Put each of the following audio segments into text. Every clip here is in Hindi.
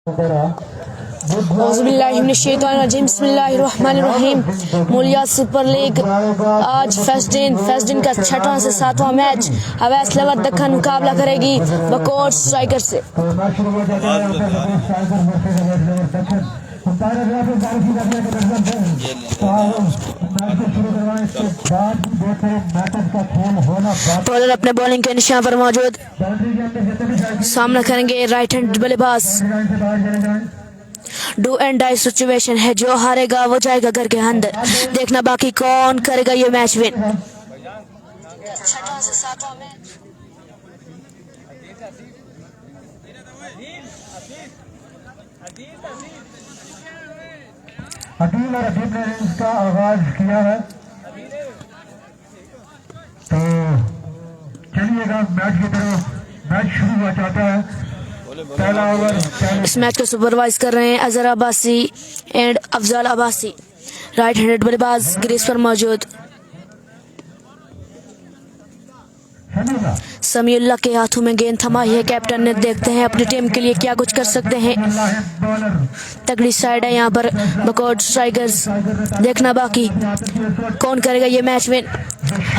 औज़ुबिल्लाहिमिनश्शैतानिर्रजीम बिस्मिल्लाहिर्रहमानिर्रहीम। मुलिया सुपर लीग आज फर्स्ट दिन का छठवां से सातवां मैच अवैस लेवर दक्खन मुकाबला करेगी बकोर स्ट्राइकर से। बॉलर अपने बॉलिंग के निशान पर मौजूद, सामना करेंगे राइट हैंड बल्लेबाज। डू एंड डाई सिचुएशन है, जो हारेगा वो जाएगा घर के अंदर। देखना बाकी कौन करेगा ये मैच विन। अदील और अदीब ने इसका आगाज किया है, तो चलिएगा मैच की तरफ। मैच शुरू हुआ चाहता है। पहला ओवर इस मैच को सुपरवाइज कर रहे हैं Azhar Abbasi and Afzal Abbasi. Right handed बल्लेबाज ग्रीस पर मौजूद। समीउल्लाह के हाथों में गेंद थमाई है कैप्टन ने। देखते हैं अपनी टीम के लिए क्या कुछ कर सकते हैं। तगड़ी साइड है यहाँ पर बकोर स्ट्राइकर्स। देखना बाकी कौन करेगा ये मैच विन।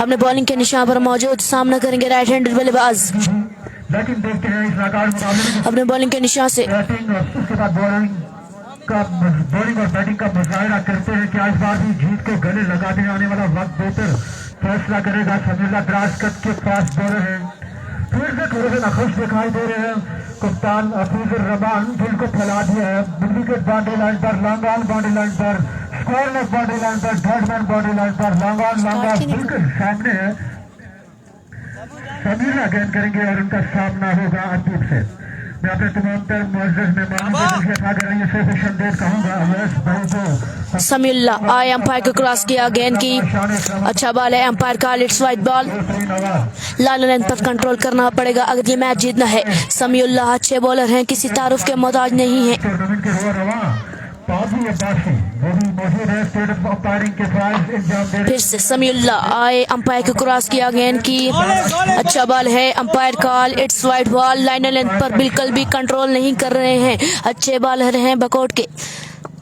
अपने बॉलिंग के निशान पर मौजूद, सामना करेंगे राइट हैंडेड बल्लेबाज। लेकिन देखते हैं इस नाकाम मुकाबले अपने बॉलिंग के निशान से बैटिंग और उसके बाद बॉलिंग और बैटिंग का मुजाहरा करते हैं कि आज बार भी जीत को गले लगाने आने वाला वक्त बेहतर फैसला करेगा। समीउल्लाह द्रास कट के पास बॉलर है, फिर से थोड़े से नाखुश दिखाई दे रहे हैं। कप्तान हफीजुर रहमान दिल को फैला दिया है। विकेट बाउंड्री लाइन पर, लॉन्ग ऑन बाउंड्री लाइन पर, स्क्वायर लेग बाउंड्री लाइन पर, थर्ड मैन बाउंड्री लाइन पर, लॉन्ग ऑन बिल्कुल सामने है। समीउल्लाह गेंद करेंगे और उनका सामना होगा अदीब से। मैं अपने तमाम तर मुअज़्ज़ज़ मेहमानों को देखिए था करेंगे से खुशआमदीद कहूँगा अवैस भाई को। समीउल्लाह आए अंपायर को क्रॉस किया, गेंद की अच्छा बॉल है। अंपायर का it's wide ball. Lal line पर कंट्रोल करना पड़ेगा अगर ये मैच जीतना है। समीउल्लाह अच्छे बॉलर हैं, किसी तारुफ के मोहताज नहीं है। फिर से समीउल्लाह आए अंपायर को क्रॉस किया, गेंद की अच्छा बॉल है। Umpire call it's wide ball. Line length पर बिल्कुल भी कंट्रोल नहीं कर रहे हैं, अच्छे बॉलर हैं बकोट के।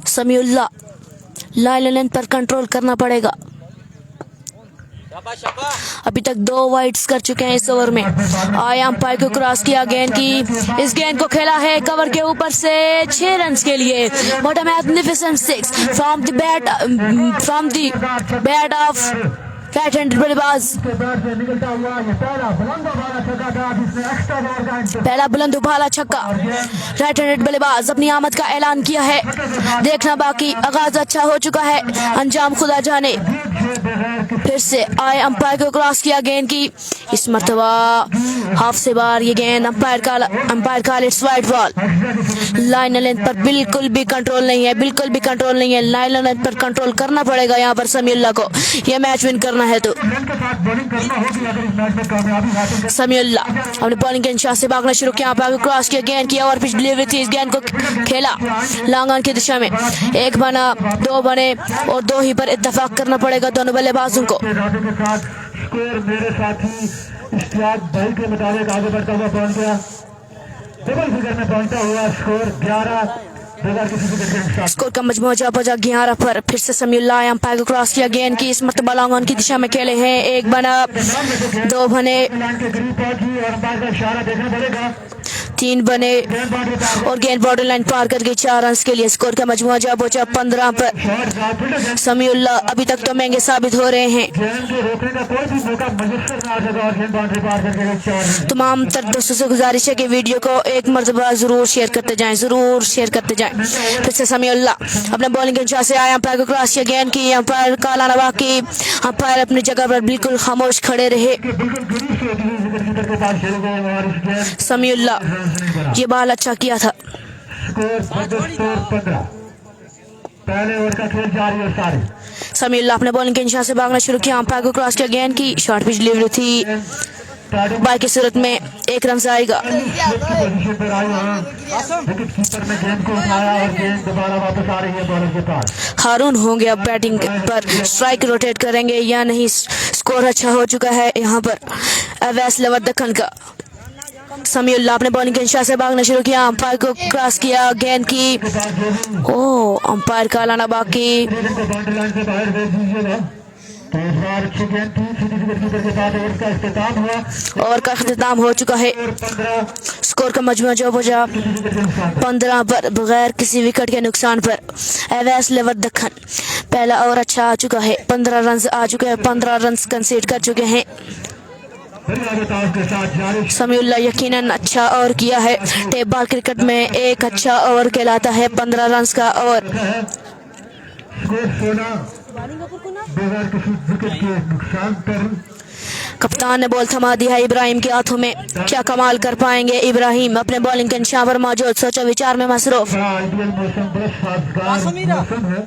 समीउल्लाह लाइन लेंथ पर कंट्रोल करना पड़ेगा। अभी तक 2 वाइड्स कर चुके हैं इस ओवर में। आया अंपायर को क्रॉस किया, गेंद की इस गेंद को खेला है कवर के ऊपर से 6 रन के लिए। What a magnificent 6 from the bat of right handed बल्लेबाज। पहला बुलंद उभाला छक्का। राइट हैंडेड बल्लेबाज अपनी आमद का ऐलान किया है। देखना बाकी आगाज अच्छा हो चुका है, अंजाम खुदा जाने। फिर से आए अंपायर को क्रॉस किया, गेंद की इस मर्तबा हाफ से बाहर ये गेंद। अंपायर का it's wide ball. Line length पर बिल्कुल भी कंट्रोल नहीं है, बिल्कुल भी कंट्रोल नहीं है। लाइन लेंथ पर कंट्रोल करना पड़ेगा यहाँ पर समीउल्लाह को, यह मैच विन करना है। तो समीउल्लाह अपने बॉलिंग के निशान से भागना शुरू किया, अंपायर को क्रॉस किया, गेंद की ओवर पिच डिलीवरी थी। इस गेंद को खेला लॉन्ग ऑन की दिशा में। 1 बना, 2 बने और 2 ही पर इत्तेफाक करना पड़ेगा दोनों बल्लेबाजों को। मेरे साथी इश्तियाक भाई के मुताबिक आगे बढ़ता हुआ पहुंच गया, डबल फिगर में पहुंचता हुआ स्कोर 11। स्कोर का मजमूआ 11 पर। फिर से समीउल्लाह अंपायर को क्रॉस किया, गेंद की इस मर्तबा लॉन्ग ऑन की दिशा में खेले हैं। 1 बना, 2 बने, 3 बने और गेंद बॉर्डर लाइन पार कर गई 4 रन के लिए। स्कोर का मजमूआ जा पहुंचा 15 पर। समीउल्लाह अभी तक तो महंगे साबित हो रहे हैं। तमाम तर दोस्तों से गुजारिश है कि वीडियो को एक मरतबा जरूर शेयर करते जाएं, जरूर शेयर करते जाएं। फिर से समीउल्लाह अपने बॉलिंग के निशान से आया, अंपायर को क्रॉस किया, गेंद की अंपायर का लाना बाकी। अंपायर अपनी जगह पर बिल्कुल खामोश खड़े रहे। समीउल्लाह ये बॉल अच्छा किया था। पहले ओवर का खेल जारी और सारे। समीउल्लाह अपने बॉलिंग के निशान से भागना शुरू किया, अंपायर को क्रॉस किया, गेंद की शॉर्ट पिच डिलीवरी थी। बाई की सूरत में 1 रन से आएगा। हारून होंगे अब बैटिंग पर, स्ट्राइक रोटेट करेंगे या नहीं। स्कोर अच्छा हो चुका है यहाँ पर अवैस लेवर दक्खन का। समीउल्लाह अपने बॉलिंग के इंशाह से भागना शुरू किया, अंपायर को क्रॉस किया, गेंद की अंपायर का लाना बाकी। इनको बाउंड्री लाइन से बाहर भेज दीजिएगा। तो इस बार अच्छी गेंद थी, सीधी विकेट के साथ ओवर का इख्तिताम हुआ ओवर का अख्तिताम हो चुका है। और 15 स्कोर का मजमूआ जो बचा 15 पर बगैर किसी विकेट के नुकसान पर अवैस लेवर दक्खन। पहला ओवर अच्छा आ चुका है, 15 रन आ चुके हैं, 15 रन कंसीड कर चुके हैं। के साथ जारी समीउल्लाह यकीनन अच्छा ओवर किया है। टेप बॉल क्रिकेट में एक अच्छा ओवर कहलाता है 15 रन का ओवर। है। स्कोर 16 बगैर किसी विकेट के नुकसान पर। कप्तान ने बॉल थमा दिया है इब्राहिम के हाथों में। क्या कमाल कर पाएंगे इब्राहिम, अपने बॉलिंग के निशान पर मौजूद, सोचो विचार में मसरूफ। बड़ा आइडियल मौसम, बड़ा साजगार मौसम है।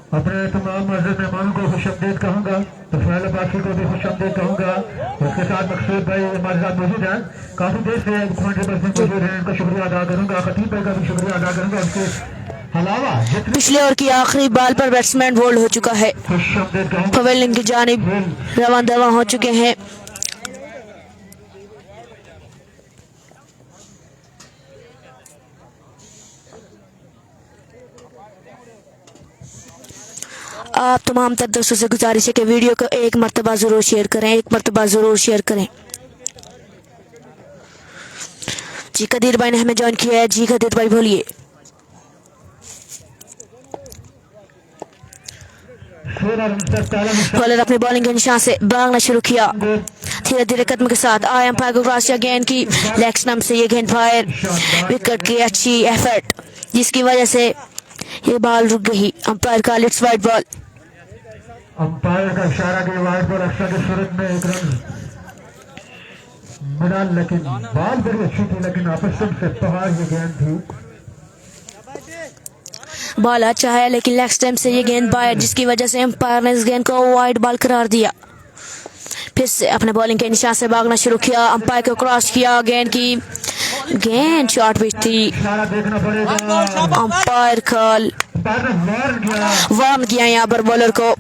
अपने तमाम मस्जिद मेहमानों को खुशआमदीद कहूँगा, तो फैल अब्बासी को भी खुशआमदीद कहूँगा। उसके साथ मकसूद भाई हमारे साथ मौजूद हैं, काफ़ी देर से कमेंट्री बस में मौजूद हैं, उनका शुक्रिया अदा करूँगा। खतीब भाई का भी शुक्रिया अदा करूँगा। उसके अलावा जितने पिछले ओवर की आखिरी बॉल पर बैट्समैन बोल्ड हो चुका है, खुशआमदीद कहूँगा। पवेलियन की जानिब रवां दवा हो चुके हैं। आप तमाम तर दोस्तों से गुजारिश है कि वीडियो को एक मरतबा ज़रूर शेयर करें, एक मरतबा ज़रूर शेयर करें। जी कदीर भाई ने हमें ज्वाइन किया है। जी कदीर भाई बोलिए। बॉलर अपनी बॉलिंग के निशान से भागना शुरू किया, धीरे धीरे कदम के साथ आए, अंपायर को क्रॉस किया, गेंद की लेग स्टंप से ये गेंद फायर, विकेट की अच्छी एफर्ट जिसकी वजह से ये बॉल रुक गई। अंपायर का लिट्स वाइड बॉल। अंपायर का इशारा के वाइड बॉल अक्सर की सूरत में एक रन मिला, लेकिन बॉल बड़ी अच्छी थी, लेकिन आपस से बाहर ये गेंद थी। बॉल अच्छा है लेकिन लेग स्टंप से ये गेंद बाहर, जिसकी वजह से अंपायर ने इस गेंद को वाइड बॉल करार दिया। फिर से अपने बॉलिंग के निशान से भागना शुरू किया, अंपायर को क्रॉस किया, गेंद शॉर्ट पिच थी। इशारा देखना पड़ेगा। अंपायर का वार्न किया यहाँ पर बॉलर को,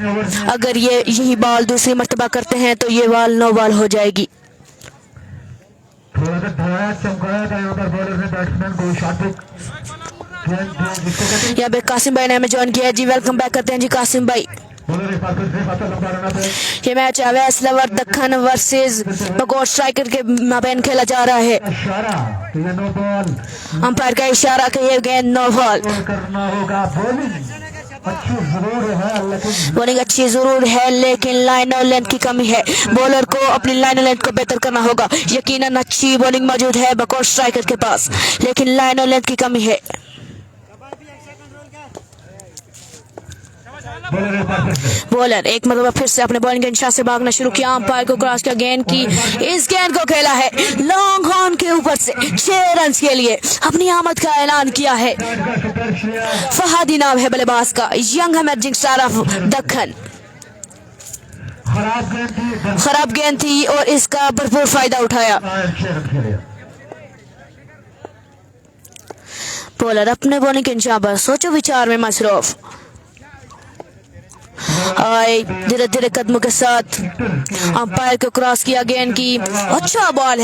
अगर ये यही बॉल दूसरी मर्तबा करते हैं तो ये बॉल नो बॉल हो जाएगी। थोड़ा सा धड़ाया चमकाया था यहाँ पर बॉलर ने बैट्समैन को शॉट यहाँ पे कासिम भाई ने हमें ज्वाइन किया है। जी वेलकम बैक करते हैं जी कासिम भाई। ये मैच अवैस लेवर दक्खन वर्सेस बकौर स्ट्राइकर के माबैन खेला जा रहा है। अंपायर का इशारा कि ये गेंद नो बॉल। करना होगा। बॉलिंग अच्छी जरूर है लेकिन लाइन और लेंथ की कमी है। बॉलर को अपनी लाइन और लेंथ को बेहतर करना होगा। यकीनन अच्छी बॉलिंग मौजूद है बकौर स्ट्राइकर के पास, लेकिन लाइन और लेंथ की कमी है। बॉलर एक मतलब फिर से अपने बॉलिंग के निशान से भागना शुरू किया, अंपायर को क्रॉस किया, गेंद की इस गेंद को खेला है लॉन्ग हॉर्न के ऊपर से 6 रन के लिए अपनी आमद का ऐलान किया है। फहादी नाम है बल्लेबाज का, young emerging star of Deccan. खराब गेंद थी और इसका भरपूर फायदा उठाया। बॉलर अपने बॉलिंग के निशान पर सोचो विचार में मसरूफ आए, धीरे धीरे कदमों के साथ अंपायर को क्रॉस किया, गेंद की अच्छा बॉल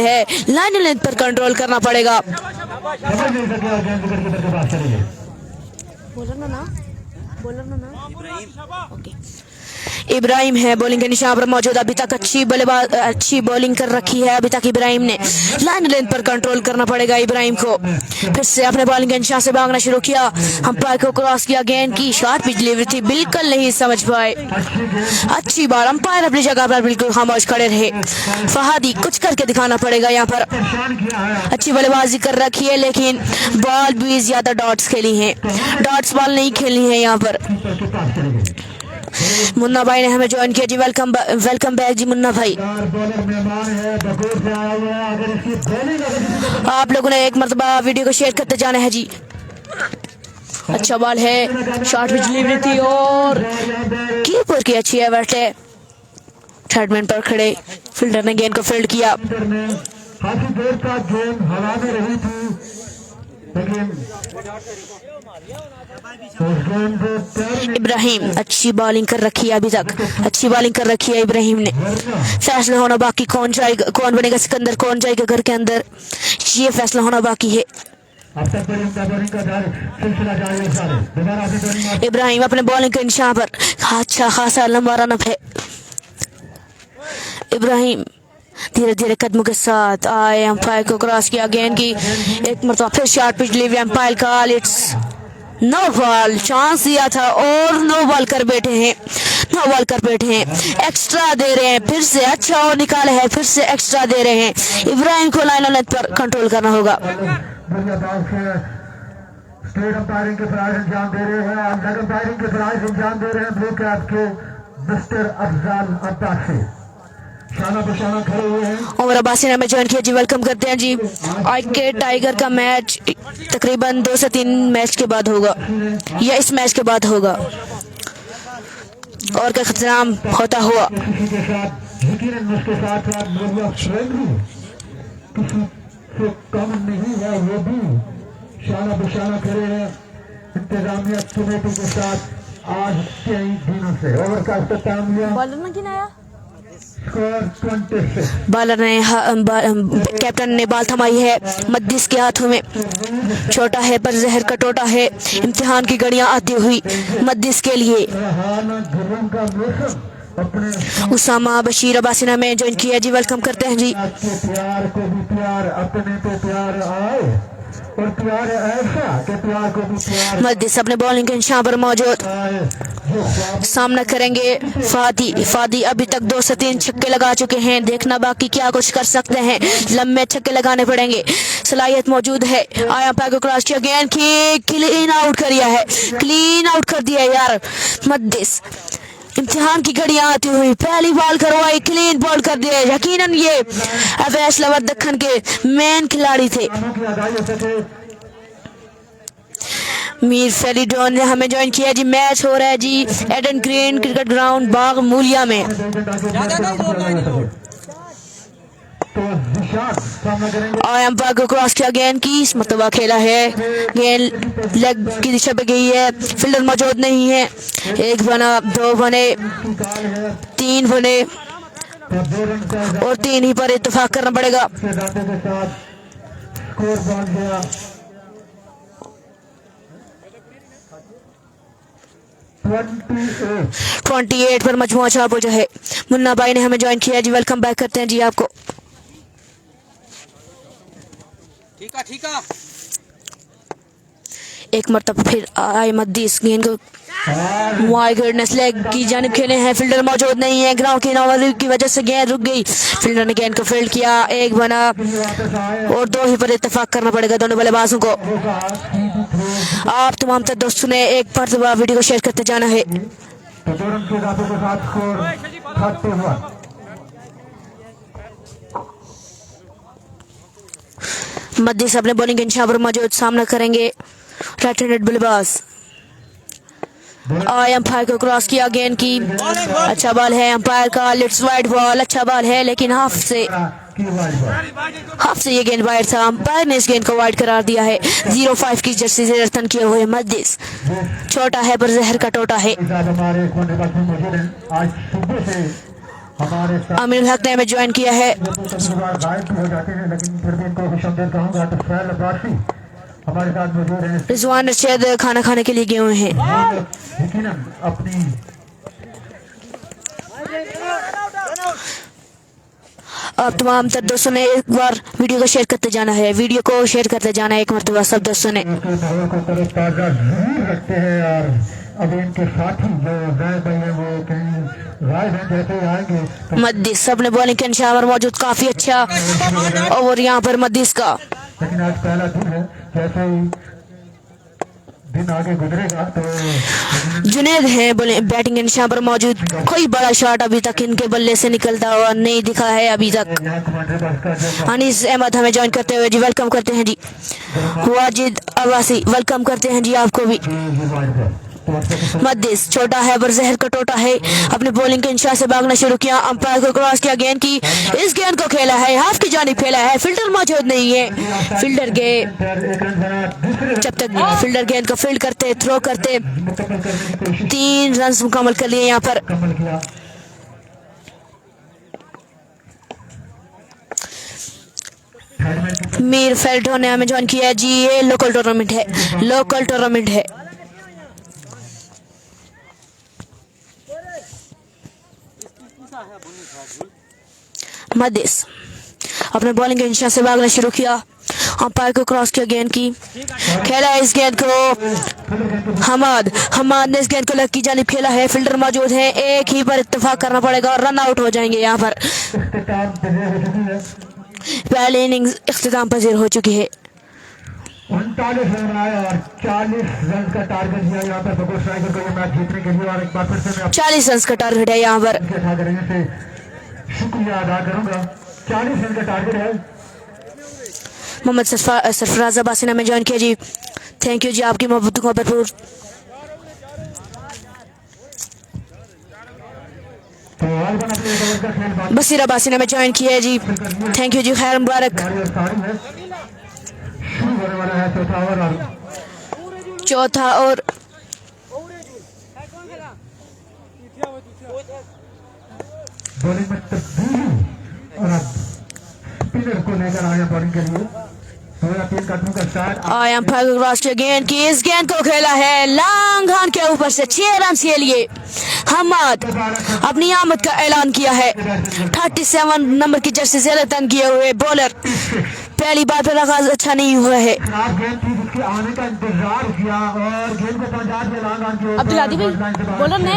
है, लाइन लेंथ पर कंट्रोल करना पड़ेगा। इब्राहिम है बॉलिंग के निशान पर मौजूद। अभी तक अच्छी बॉलिंग कर रखी है अभी तक इब्राहिम ने। लाइन लेंथ पर कंट्रोल करना पड़ेगा इब्राहिम को। फिर से अपने बॉलिंग के निशान से भागना शुरू किया, अंपायर को क्रॉस किया, गेंद की शॉर्ट पिच डिलीवरी थी, बिल्कुल नहीं समझ पाए। अच्छी बॉल, अंपायर अपनी जगह पर बिल्कुल खामोश खड़े रहे। फहादी कुछ करके दिखाना पड़ेगा यहाँ पर। अच्छी बल्लेबाजी कर रखी है लेकिन बॉल भी ज्यादा डॉट्स खेली है, डॉट्स बॉल नहीं खेलनी है यहाँ पर। मुन्ना भाई ने हमें ज्वाइन किया जी, वेलकम बैक जी मुन्ना भाई। आप लोगों ने एक मरतबा वीडियो को शेयर करते जाना है जी। अच्छा बॉल है, शॉर्ट पिच डिलीवरी थी और कीपर की अच्छी एवर्ट है। थर्ड मैन पर खड़े फील्डर ने गेंद को फील्ड किया। काफी देर तक गेंद हवा में रही थी, लेकिन उस गेंद को पैर इब्राहिम अच्छी बॉलिंग कर रखी है, अभी तक अच्छी बॉलिंग कर रखी है इब्राहिम ने। फैसला होना बाकी, कौन जाएगा, कौन बनेगा सिकंदर, कौन जाएगा घर के अंदर, ये फैसला होना बाकी है। अब तक बॉलिंग का सिलसिला जारी है सारे। दोबारा से बॉलिंग इब्राहिम अपने बॉलिंग के निशान पर, अच्छा खासा लंबा रन अप है। इब्राहिम धीरे धीरे कदमों के साथ आए, एम्पायर को क्रॉस किया, गेंद की एक मरतबा फिर शॉर्ट पिच डिलीवरी, एम्पायर का इट्स नो बॉल, चांस दिया था और नो बॉल कर बैठे हैं, नो बॉल कर बैठे हैं। एक्स्ट्रा दे रहे हैं, फिर से अच्छा और निकाले है, फिर से एक्स्ट्रा दे रहे हैं। इब्राहिम को लाइन लेंथ पर कंट्रोल करना होगा। स्टेट अंपायरिंग के प्राइज अंजाम दे रहे हैं और लेग अंपायरिंग के प्राइज अंजाम दे रहे हैं ब्लू कैप के मिस्टर अफजाल अब्बासी। शाना बशाना खड़े हुए हैं। उमर अब्बासी ने हमें ज्वाइन किया जी, वेलकम करते हैं जी। आज के टाइगर का मैच तकरीबन 2 से 3 मैच के बाद होगा या इस मैच के बाद होगा और का खतराम होता हुआ किसी के साथ यकीनन उसके साथ फ्रेंडली किसी से कम नहीं है, वो भी शाना बशाना खड़े हैं इंतजामिया कमेटी के साथ आज कई दिनों से। ओवर का इख्तिताम लिया, स्कोर 26। बॉलर ने कैप्टन ने बॉल थमाई है, मद्दिस के हाथों में छोटा है पर जहर का टोटा है। इम्तिहान की घड़ियां आती हुई मद्दिस के लिए। का मौसम अपने उसामा बशीर अब्बासी ने हमें ज्वाइन किया जी, वेलकम करते हैं जी। आपके प्यार को भी प्यार, अपने पे प्यार आए और प्यार ऐसा कि प्यार को भी प्यार मद्दिस अपने बॉलिंग के निशान पर मौजूद, आए। जो ख्वाब सामना करेंगे फादी अभी तक 2 से 3 छक्के लगा चुके हैं, देखना बाकी क्या कुछ कर सकते हैं, लंबे छक्के लगाने पड़ेंगे, सलाहियत मौजूद है। आया पैक को क्रॉस किया, गेंद की क्लीन आउट कर दिया है, क्लीन आउट कर दिया यार मद्दिस। इम्तिहान की घड़ियां आती हुई पहली बॉल करवाई, क्लीन बॉल कर दिया। यकीनन ये अवैस लवर दक्खन के मेन खिलाड़ी थे। की अदाई हो सके मीर फेलिडोन ने हमें ज्वाइन किया जी, मैच हो रहा है जी एडन ग्रीन क्रिकेट ग्राउंड बाग मूलिया में। तो निशान सामना करेंगे। और एम्पायर को क्रॉस किया, गेंद की इस मरतबा खेला है, गेंद लेग की दिशा पे गई है, फील्डर मौजूद नहीं है। 1 बना, 2 बने, 3 बने तो 2 रन का और 3 ही पर इत्तेफाक करना पड़ेगा। दांतों के साथ स्कोर बन गया 28 पर मजमुआ छाप हो जाए। मुन्ना भाई ने हमें ज्वाइन किया जी, वेलकम बैक करते हैं जी आपको। ठीक है एक मरतबा फिर आए मद्दिस, गेंद को माय गॉडनेस लेग की जानिब खेले हैं, फील्डर मौजूद नहीं है, ग्राउंड की नौबंदी की वजह से गेंद रुक गई। फील्डर ने गेंद को फील्ड किया, 1 बना और 2 ही पर इत्तेफाक करना पड़ेगा दोनों बल्लेबाजों को। आप तमाम तर दोस्तों ने एक मरतबा वीडियो को शेयर करते जाना है। तो 2 रन के दांतों के साथ स्कोर 31। मद्दिस अपने बॉलिंग के निशान पर मौजूद, सामना करेंगे राइट हैंडेड बल्लेबाज। एम्पायर को क्रॉस किया, गेंद की अच्छा बॉल है, एम्पायर का लेट्स वाइड बॉल, अच्छा बॉल है लेकिन हाफ से ये गेंद वाइड था। एम्पायर ने इस गेंद को वाइड करार दिया है। 05 की जर्सी से रतन किए हुए मद्दिस, छोटा है पर जहर का टोटा है। हमारे मौजूद हैं आज सुबह से हमारे साथ। आमिर हक ने हमें ज्वाइन किया है। गायब हो जाते हैं लेकिन फिर भी इनको खुशआमदीद कहूँगा। तो फैल अब्बासी हमारे साथ मौजूद हैं। रिजवान रशीद खाना खाने के लिए गए हुए हैं। यकीनन अपनी आप तमाम तर दोस्तों ने एक बार वीडियो को शेयर करते जाना है, वीडियो को शेयर करते जाना है एक मरतबा सब दोस्तों ने। को तरोताजा जरूर रखते हैं और अब इनके साथी जो राय भाई है वो कहीं राय हैं जैसे आएंगे तो मद्दिस अपने बॉलिंग के निशान पर मौजूद, काफी अच्छा ओवर यहाँ पर मद्दिस का। लेकिन आज पहला दिन है, जैसे ही दिन आगे गुजरेगा तो जुनेद है बैटिंग के निशान पर मौजूद। कोई बड़ा शॉट अभी तक इनके बल्ले से निकलता हुआ नहीं दिखा है अभी तक। यहाँ कमांडर बस का जो अनीस अहमद हमें ज्वाइन करते हुए जी, वेलकम करते हैं जी। वाजिद अब्बासी वेलकम करते हैं जी आपको भी। मद्दिस छोटा है पर जहर का टोटा है। अपनी बॉलिंग के इंशा से भागना शुरू किया, अंपायर को क्रॉस किया, गेंद की इस गेंद को खेला है, हाफ की जानिब खेला है, फील्डर मौजूद नहीं है। फील्डर के जब तक फील्डर गेंद को फील्ड करते थ्रो करते 3 रन मुकम्मल कर लिए यहाँ पर। मीर फेल्टो ने हमें ज्वाइन किया जी, ये लोकल टूर्नामेंट है, लोकल टूर्नामेंट है। मदिस अपने बॉलिंग के इंशा से भागना शुरू किया, अंपायर को क्रॉस किया, गेंद की खेला है, इस गेंद को हमाद ने इस गेंद को लेग की जानिब खेला है, फील्डर मौजूद है, एक ही पर इत्तेफाक करना पड़ेगा और रन आउट हो जाएंगे यहाँ पर। पहली इनिंग्स इख्तिताम पजीर हो चुकी है। 39 रन आए और 40 रन का टारगेट दिया यहाँ पर बकोर स्ट्राइकर को ये मैच जीतने के लिए। और एक बार फिर से मैं 40 रन का टारगेट है यहाँ पर। से शुक्रिया अदा करूंगा। 40 रन का टारगेट है। मोहम्मद सरफराज अब्बासी ने हमें ज्वाइन किया जी, थैंक यू जी, आपकी मोहब्बतों को भरपूर। बसीर अब्बासी ने हमें ज्वाइन किया है जी, थैंक यू जी, खैर मुबारक। शुरू होने वाला है चौथा और बॉलिंग में तब्दीली और अब स्पिनर को लेकर आया बॉलिंग के लिए। 3 कदमों का स्टार्ट। आई अंपायर को क्रॉस किया, गेंद की इस गेंद को खेला है लॉन्ग ऑन के ऊपर से 6 रन के लिए। हमाद अपनी आमद का ऐलान किया है। 37 नंबर की जर्सी से तन किए हुए बॉलर, पहली बार पर आगाज अच्छा नहीं हुआ है। गेंद थी जिसके आने का इंतजार किया और गेंद को पहुंचा दिया लॉन्ग ऑन के ऊपर। अब्दुल आदिल भाई बॉलर ने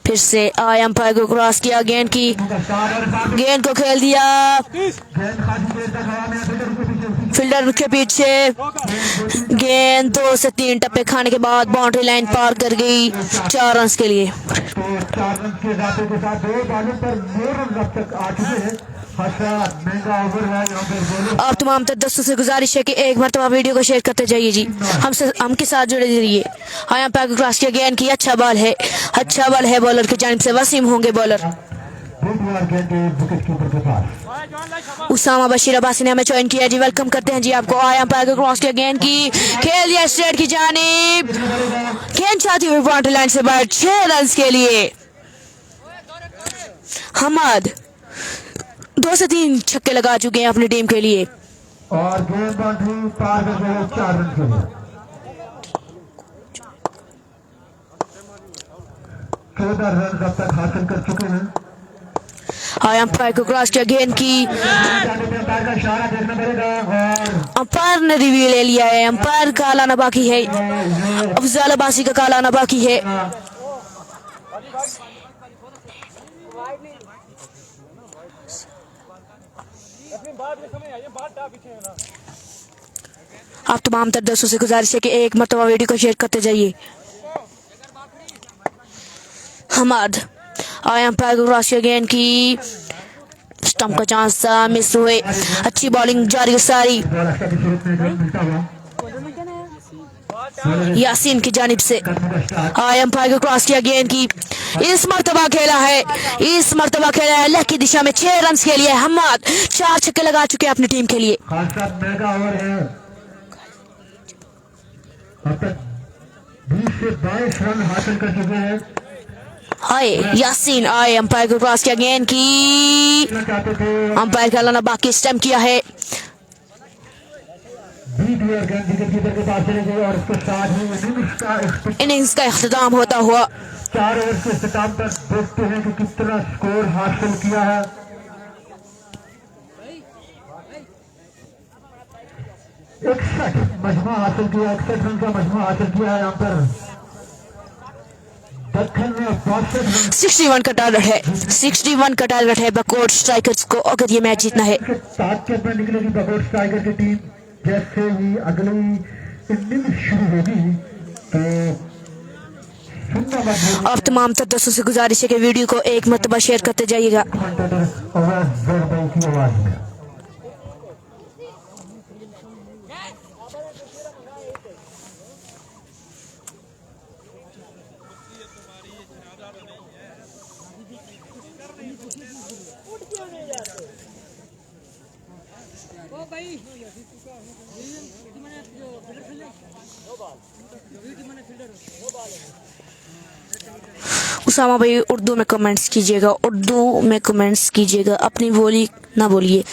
फिर से आई अंपायर को क्रॉस किया, गेंद को खेल दिया फील्डर के पीछे। गेंद 2 से 3 टप्पे खाने के बाद बाउंड्री लाइन पार कर गई 4 रन के लिए। तो 4 रन के इजाफे के साथ 2 बॉलों पर 9 रन अब तक आ चुके हैं। आप तमाम दोस्तों से गुजारिश है कि एक मरतबा वीडियो को शेयर करते जाइए जी, हमके साथ जुड़े रहिए। आया पैक क्रॉस किया, गेंद की अच्छा बॉल है बॉलर की जानिब से। वसीम होंगे बॉलर। उसामा बशीर अब्बासी ने हमें ज्वाइन किया जी, वेलकम करते हैं जी आपको। आया पैक क्रॉस किया, गेंद की खेल दिया स्ट्रेट की जानिब, गेंद चाहती हुई बाउंड्री लाइन से बाहर 6 रन के लिए। हमाद 2 से 3 छक्के लगा चुके हैं अपनी टीम के लिए और गेंद बाउंड्री पार कर गए 4 रन के लिए। 14 रन अब तक हासिल कर चुके हैं। अंपायर को क्रॉस किया, गेंद की अंपायर का इशारा देखना पड़ेगा और अंपायर ने रिव्यू ले लिया है। अंपायर का आना बाकी है, अफजल अब्बासी का काल आना बाकी है। आप तमाम दोस्तों से गुजारिश है कि एक मरतबा वीडियो को शेयर करते जाइए। हमाद आई अंपायर को क्रॉस किया, गेंद की स्टंप का चांस था, मिस हुए। अच्छी बॉलिंग जारी सारी यासीन की जानिब से। आई अंपायर को क्रॉस किया, गेंद की इस मरतबा खेला है लेग की दिशा में 6 रन के लिए। हमाद 4 छक्के लगा चुके हैं अपनी टीम के लिए। अब तक 20 से 22 रन हासिल कर चुके हैं। यासीन आए अंपायर को क्रॉस किया, गेंद की अंपायर का लाना बाकी स्टंप किया है। इनिंग्स का इख्तिताम होता हुआ 4 ओवर के इख्तिताम तक देखते हैं कि कितना स्कोर हासिल किया है। मजमा हासिल किया, 61 रन का मजमा हासिल किया है यहाँ पर। दक्खन में 61 का टारगेट है, 61 का टारगेट है बकोर स्ट्राइकर्स को अगर ये मैच जीतना है। 7 के अंदर निकलेगी बकोर स्ट्राइकर की टीम। जैसे ही अगली इनिंग शुरू होगी तो आप तमाम दोस्तों से गुजारिश है कि वीडियो को एक मरतबा शेयर करते जाइएगा। उसामा भाई उर्दू में कमेंट्स कीजिएगा, उर्दू में कमेंट्स कीजिएगा, अपनी बोली ना बोलिए।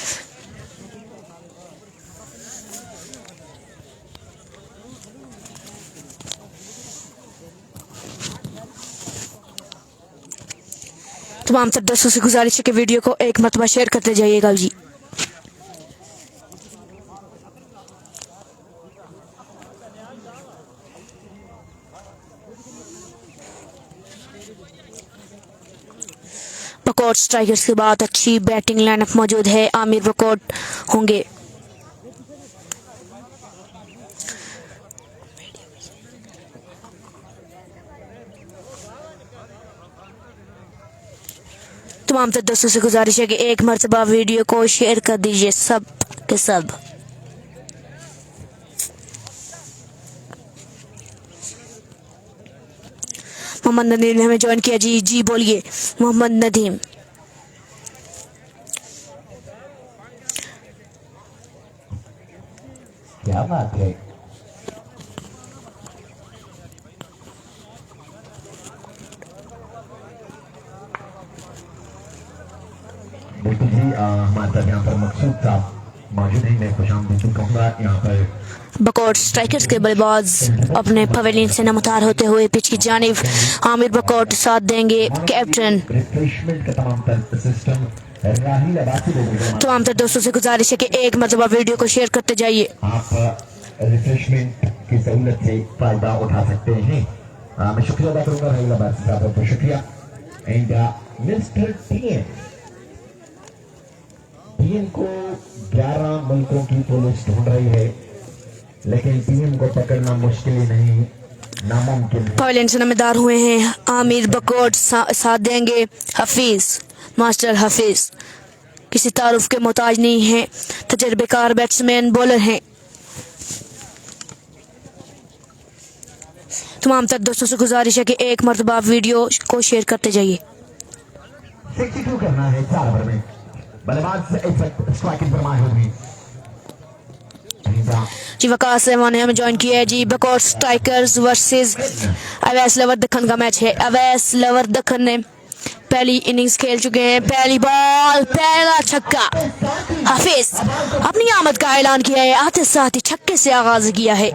तमाम सब दोस्तों से गुजारिश है कि वीडियो को एक मरतबा शेयर करते जाइएगा जी। बकौट स्ट्राइकर्स के बाद अच्छी बैटिंग लाइनअप मौजूद है। आमिर बकौट होंगे। तमाम तो दोस्तों से गुजारिश है कि एक मरतबा वीडियो को शेयर कर दीजिए सब के सब। मोहम्मद नदीम ने हमें ज्वाइन किया जी। जी बोलिए मोहम्मद नदीम। क्या बात है। बिल्कुल जी, हमारे साथ यहाँ पर मकसूद साहब मौजूद हैं। मैं खुशामदीद कहूँगा यहाँ पर। बकौट स्ट्राइकर्स के बल्लेबाज अपने पवेलियन से नमतार होते हुए पिच की जानिब। आमिर बकौट साथ देंगे कैप्टन। रिफ्रेशमेंट का तमाम सिस्टम राहिल अब्बासी लोगों तमाम तर दोस्तों से गुजारिश है कि एक मरतबा वीडियो को शेयर करते जाइए। आप रिफ्रेशमेंट की सहूलत से फायदा उठा सकते हैं। मैं शुक्रिया अदा करूँगा राहिल अब्बासी साहब को, शुक्रिया। एंड मिस्टर टीएम को 11 मुल्कों की पुलिस ढूंढ रही है, लेकिन टीएम को पकड़ना मुश्किल ही नहीं, नामुमकिन है। पवेलियन से नमदार हुए हैं आमिर बकौट, साथ देंगे हफीज। मास्टर हफीज किसी तारुफ के मोहताज नहीं है, तजर्बेकार बैट्समैन बॉलर हैं। तमाम तर दोस्तों से गुजारिश है कि एक मरतबा वीडियो को शेयर करते जाइए। 62 करना है 4 ओवर में। बल्लेबाज स्ट्राइकिंग पर माहिर हुई। जी वकास रहमान ने हमें ज्वाइन किया है जी। बकौट स्ट्राइकर्स वर्सेस अवैस लवर दखन का मैच है। अवैस लवर दखन ने पहली इनिंग्स खेल चुके हैं। पहली बॉल, पहला छक्का। हाफिज अपनी आमद का ऐलान किया है, आते साथ ही छक्के से आगाज किया है।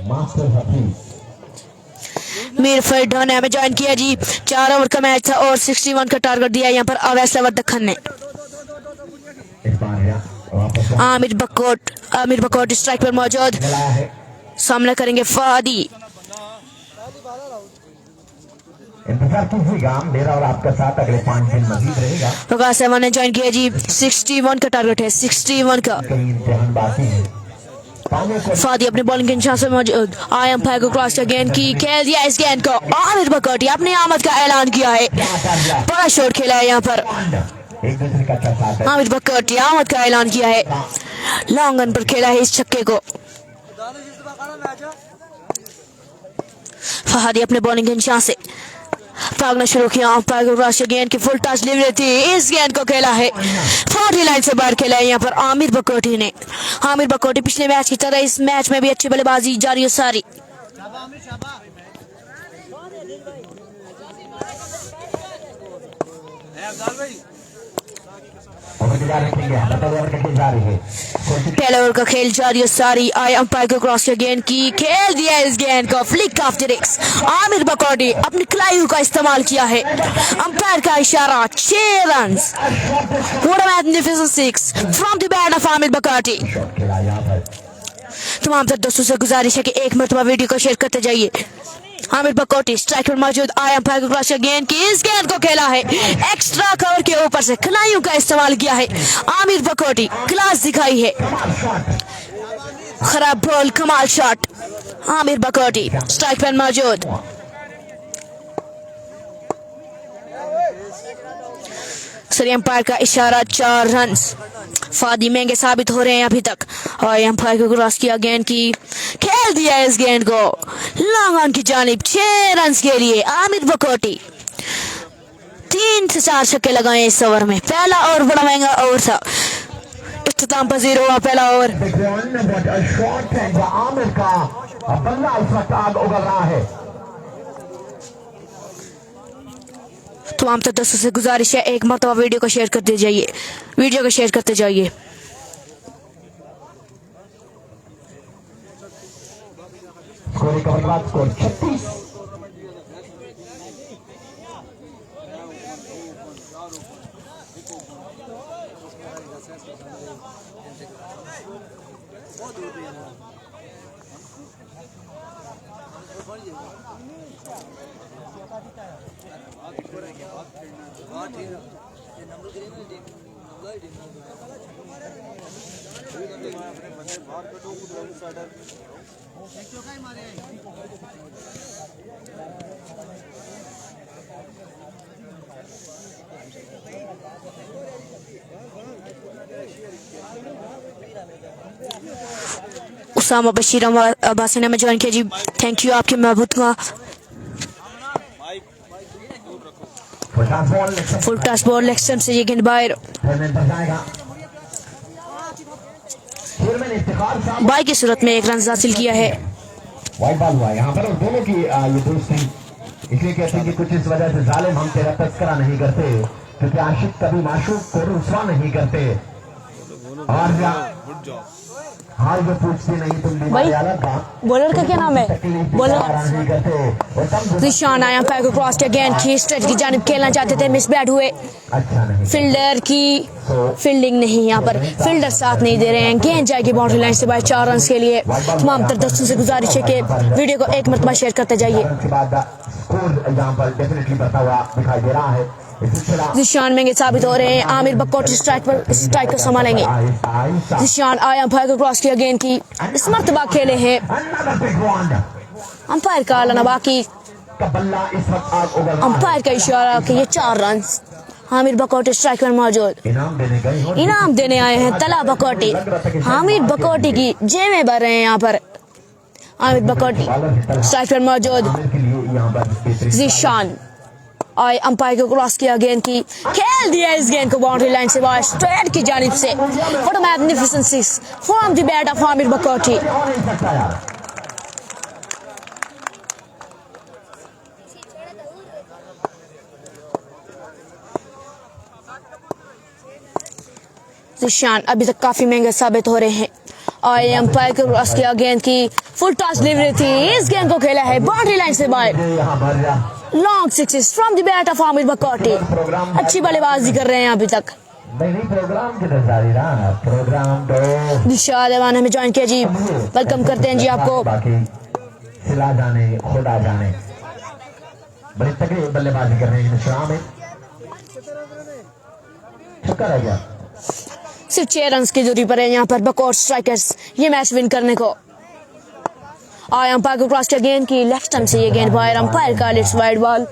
मास्टर हफीज मीर फरीद ने हमें ज्वाइन किया जी। 4 ओवर का मैच था और 61 का टारगेट दिया यहाँ पर अवैस लवर दखन ने। आमिर बकौट स्ट्राइक पर मौजूद, सामना करेंगे फहादी। इंतजार कीजिएगा, मेरा और आपका साथ अगले 5 दिन मजीद रहेगा। वकास रहमान ने ज्वाइन किया जी। 61 का टारगेट है, 61 का। कई इम्तिहान बाकी हैं। फादी अपने बॉलिंग के निशान से मौजूद। आई अंपायर को क्रॉस किया, गेंद की खेल दिया इस गेंद को। आमिर बकौटी अपनी आमद का ऐलान किया है, बड़ा शॉट खेला है यहाँ पर। आमिर बकौटी आमद का ऐलान किया है, लॉन्ग रन पर खेला है इस छक्के को। फहादी अपने बॉलिंग के निशान से भागना शुरू किया। अंपायर को क्रॉस किया, गेंद की फुल टच डिलीवरी थी, इस गेंद को खेला है 40 लाइन से बाहर खेला है यहाँ पर आमिर बकौटी ने। आमिर बकौटी पिछले मैच की तरह इस मैच में भी अच्छी बल्लेबाजी जारी है सारी। पहले ओवर का खेल जारी है सारी। आई अंपायर को क्रॉस किया, गेंद की खेल दिया इस गेंद को, फ्लिक ऑफ द रिक्स। आमिर बकौटी अपनी क्लाइव का इस्तेमाल किया है, अंपायर का इशारा, 6 रन। What a magnificent 6 from the bat of Aamir Bakoti. तमाम दोस्तों से गुजारिश है कि एक मरतबा वीडियो को शेयर करते जाइए। आमिर बकौटी स्ट्राइक पर मौजूद। आई अंपायर को क्रॉस किया, गेंद की इस गेंद को खेला है एक्स्ट्रा कवर के ऊपर से, खिलाड़ियों का इस्तेमाल किया है। आमिर बकौटी क्लास दिखाई है, खराब बॉल, कमाल शॉट। आमिर बकौटी स्ट्राइक पर मौजूद। सर अंपायर का इशारा, 4 रन। फादी महंगे साबित हो रहे हैं अभी तक। और अंपायर को क्रॉस किया, गेंद की खेल दिया इस गेंद को लॉन्ग ऑन की जानिब, 6 रन के लिए आमिर बकौटी। 3 से 4 छक्के लगाए इस ओवर में। पहला ओवर बड़ा महंगा ओवर था, इख्तिताम पजीर हुआ पहला ओवर। आमिर का बल्ला इस वक्त आग उगल रहा है। तमाम दोस्तों से गुजारिश है, एक मरतबा वीडियो को शेयर करते जाइए, वीडियो को शेयर करते जाइए। स्कोर का बर्बाद, स्कोर 36। उसामा बशीर अब्बासी ने ज्वाइन किया जी, थैंक यू आपकी महबूब का। Full toss ball leg stump से ये गेंद बाहर। बाई की सूरत में एक रन हासिल किया है। वाइड बॉल हुआ यहाँ पर, और दोनों की ये दोस्ती इसलिए कहते हैं कि कुछ इस वजह से जालिम हम तेरा तस्करा नहीं करते, क्योंकि आशिक कभी माशूक को रुसवा नहीं करते। और हाल जो पूछते नहीं तुम भाई बॉलर का क्या नाम है? बॉलर निशान आया, पैर को क्रॉस किया, गेंद की स्ट्रेट की जानिब खेलना चाहते थे, मिस बैट हुए। फील्डर की फील्डिंग नहीं, यहाँ पर फील्डर साथ नहीं दे रहे हैं। गेंद जाएगी बाउंड्री लाइन से बाहर 4 रन के लिए। तमाम दोस्तों से गुजारिश है कि वीडियो को एक मरतबा शेयर करते जाइए। जिशान महंगे साबित हो रहे हैं। आमिर बकोटी स्ट्राइक को संभालेंगे। जिशान आया, अंपायर को क्रॉस किया, गेंद की इस मरतबा खेले हैं। अंपायर का आला बाकी, अंपायर का इशारा कि ये 4 रन। आमिर बकोटी स्ट्राइक पर मौजूद, इनाम देने आए हैं तला बकोटी। आमिर बकोटी की जेबें भर रहे हैं यहाँ पर। आमिर बकोटी स्ट्राइक पर मौजूद। जिशान आए, अंपायर को क्रॉस किया, गेंद की खेल दिया इस गेंद को बाउंड्री लाइन से बाहर स्ट्रेट की जानिब से। What a magnificent six from the bat of Aamir Bakoti. Zeeshan अभी तक काफी महंगे साबित हो रहे हैं। और अंपायर को क्रॉस किया, गेंद की फुल टॉस डिलीवरी थी, इस गेंद को खेला है बाउंड्री लाइन से बाहर। Long sixes from the bat of Aamir Bakoti. अच्छी बल्लेबाजी कर रहे हैं अभी तक। निशाद अवान हमें ज्वाइन किया जी, वेलकम करते हैं जी आपको। सिला जाने खुदा जाने, बड़ी तगड़ी बल्लेबाजी कर रहे हैं निशान में। छक्का रह गया, सिर्फ 6 रन की दूरी पर है यहाँ पर बकोट स्ट्राइकर्स ये मैच विन करने को। आया, अंपायर को क्रॉस किया, गेंद की लेग स्टंप से ये गेंद बाहर। अंपायर का इट्स वाइड बॉल।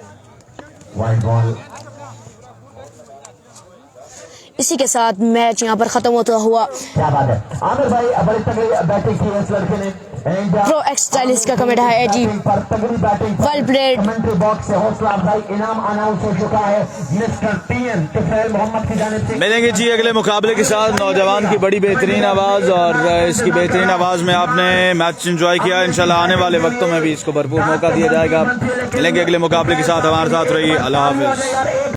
इसी के साथ मैच यहाँ पर खत्म होता हुआ। क्या बात है आमिर भाई, बड़ी तगड़ी बैटिंग की इस लड़के ने। प्रो एक्सटाइलिश का कमेंट है जी, वेल प्लेड। कमेंट्री बॉक्स से हौसला अफजाई इनाम अनाउंस हो चुका है मिस्टर टीएन तुफैल मोहम्मद की जानिब से। मिलेंगे जी अगले मुकाबले के साथ। नौजवान की बड़ी बेहतरीन आवाज़, और इसकी बेहतरीन आवाज़ में आपने मैच एंजॉय किया। इंशाल्लाह आने वाले वक्तों में भी इसको भरपूर मौका दिया जाएगा। मिलेंगे अगले मुकाबले के साथ, हमारे साथ रहिए। अल्लाह हाफिज़।